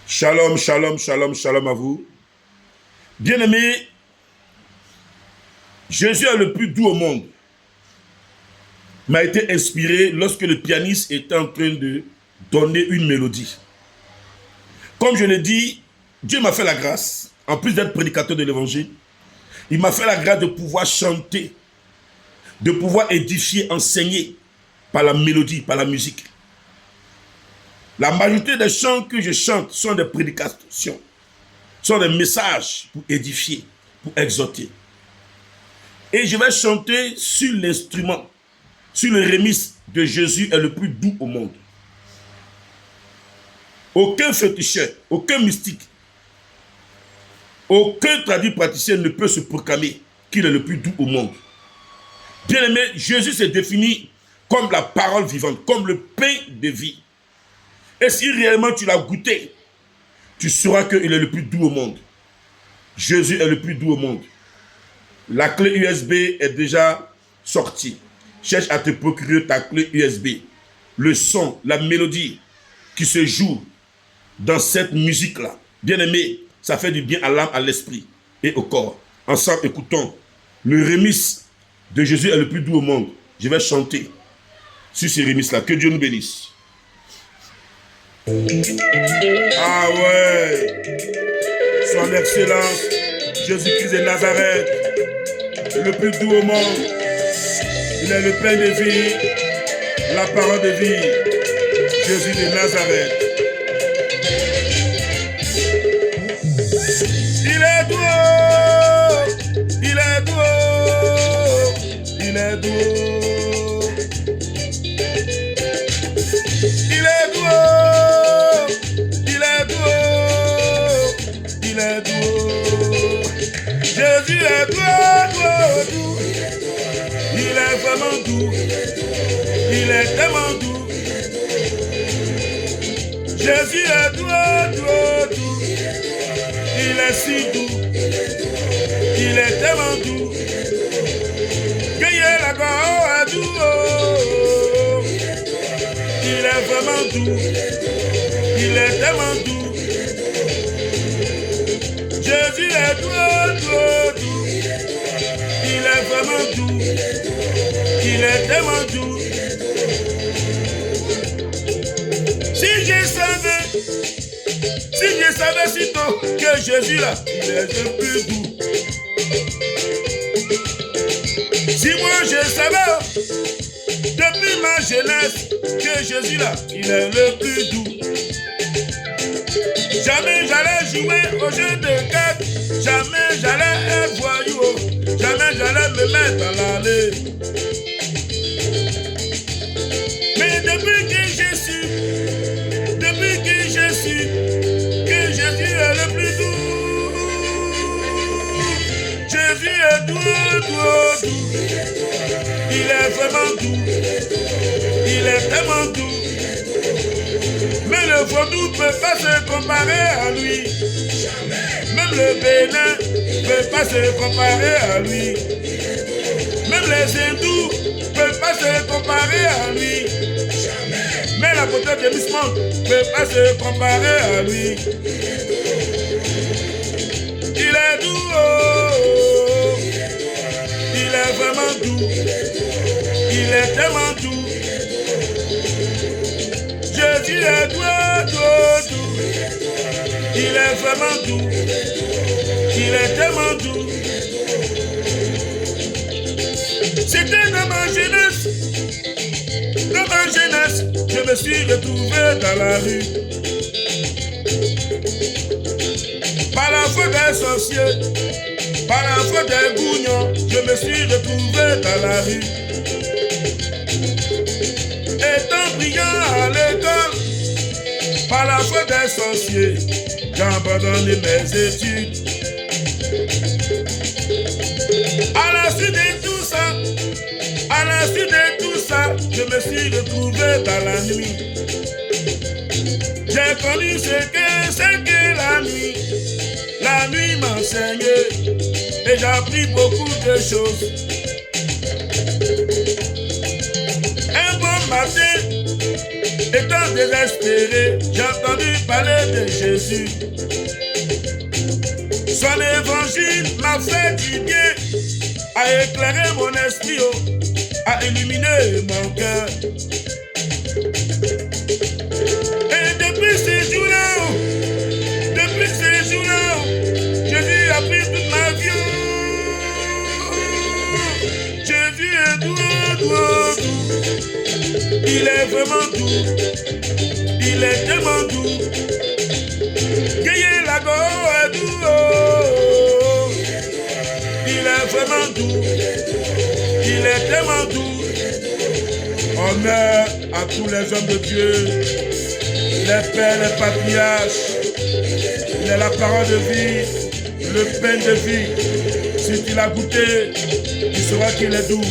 Shalom, shalom, shalom, shalom à vous. Bien-aimés, Jésus est le plus doux au monde. M'a été inspiré lorsque le pianiste était en train de donner une mélodie. Comme je l'ai dit, Dieu m'a fait la grâce, en plus d'être prédicateur de l'évangile, il m'a fait la grâce de pouvoir chanter, de pouvoir édifier, enseigner par la mélodie, par la musique. La majorité des chants que je chante sont des prédications, sont des messages pour édifier, pour exhorter. Et je vais chanter sur l'instrument, sur le remix de Jésus est le plus doux au monde. Aucun féticheur, aucun mystique, aucun traduit praticien ne peut se proclamer qu'il est le plus doux au monde. Bien aimé, Jésus s'est défini comme la parole vivante, comme le pain de vie. Et si réellement tu l'as goûté, tu sauras qu'il est le plus doux au monde. Jésus est le plus doux au monde. La clé USB est déjà sortie. Cherche à te procurer ta clé USB. Le son, la mélodie qui se joue dans cette musique-là. Bien aimé, ça fait du bien à l'âme, à l'esprit et au corps. Ensemble, écoutons le remix de Jésus est le plus doux au monde. Je vais chanter sur ce remix-là. Que Dieu nous bénisse. Ah ouais, son excellence, Jésus-Christ de Nazareth, le plus doux au monde. Il est le pain de vie, la parole de vie, Jésus de Nazareth. Il est doux, il est doux, il est doux. Jésus est doux, il est vraiment doux, il est tellement doux. Jésus est doux, il est si doux, il est tellement doux. Cueillez la gorge doux, il est vraiment doux, il est tellement doux. Jésus est doux, il est vraiment doux, il est tellement doux. Si je savais si tôt que Jésus là, il est le plus doux. Si moi je savais, depuis ma jeunesse, que Jésus là, il est le plus doux. Jamais j'allais jouer au jeu de cartes, jamais j'allais être voyou, jamais j'allais me mettre dans l'allée. Mais depuis que je suis que Jésus est le plus doux, Jésus est doux, il est vraiment doux, il est tellement doux. Mais le vaudou ne peut pas se comparer à lui. Même le Bénin ne peut pas se comparer à lui. Même les hindous ne peuvent pas se comparer à lui. Mais la beauté de Mismond ne peut pas se comparer à lui. Il est doux, oh, il est vraiment doux, il est tellement doux. Jésus est doux, il est vraiment doux, il est tellement doux. C'était dans ma jeunesse, je me suis retrouvé dans la rue. Par la faute des sorciers, par la faute des gougnons, je me suis retrouvé dans la rue. Étant brillant à l'école, par la faute des sorciers, j'ai abandonné mes études. À la suite de tout ça, je me suis retrouvé dans la nuit. J'ai connu ce que la nuit. La nuit m'enseignait et j'ai appris beaucoup de choses. Un bon matin, étant désespéré, j'ai entendu parler de Jésus. Son évangile m'a fait du bien, a éclairé mon esprit, a illuminé mon cœur. Et depuis ces jours-là, Jésus a pris toute ma vie. Jésus est doux, doux, doux. Il est vraiment doux. Il est tellement doux. Cueillez la gorge est doux. Il est vraiment doux. Il est tellement doux. Honneur à tous les hommes de Dieu, les pères, les patriarches. Il est la parole de vie, le pain de vie. Si tu l'as goûté, tu sauras qu'il est doux.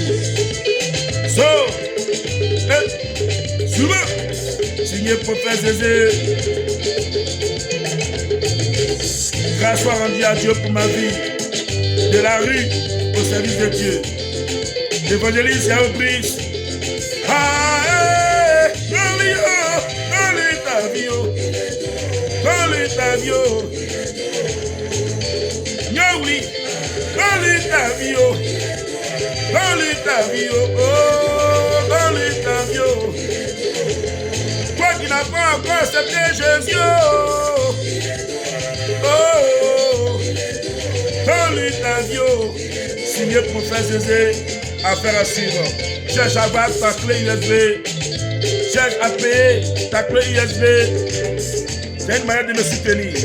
Souvent, signé prophète Zézé. Grâce soit rendue à Dieu pour ma vie. De la rue au service de Dieu. L'évangéliste et reprise. Toi qui n'as pas encore accepté Jésus, donne-lui ta vie. Signé prophète Zézé, affaire à suivre. Cherche à voir ta clé USB. Cherche à payer ta clé USB. C'est une manière de me soutenir.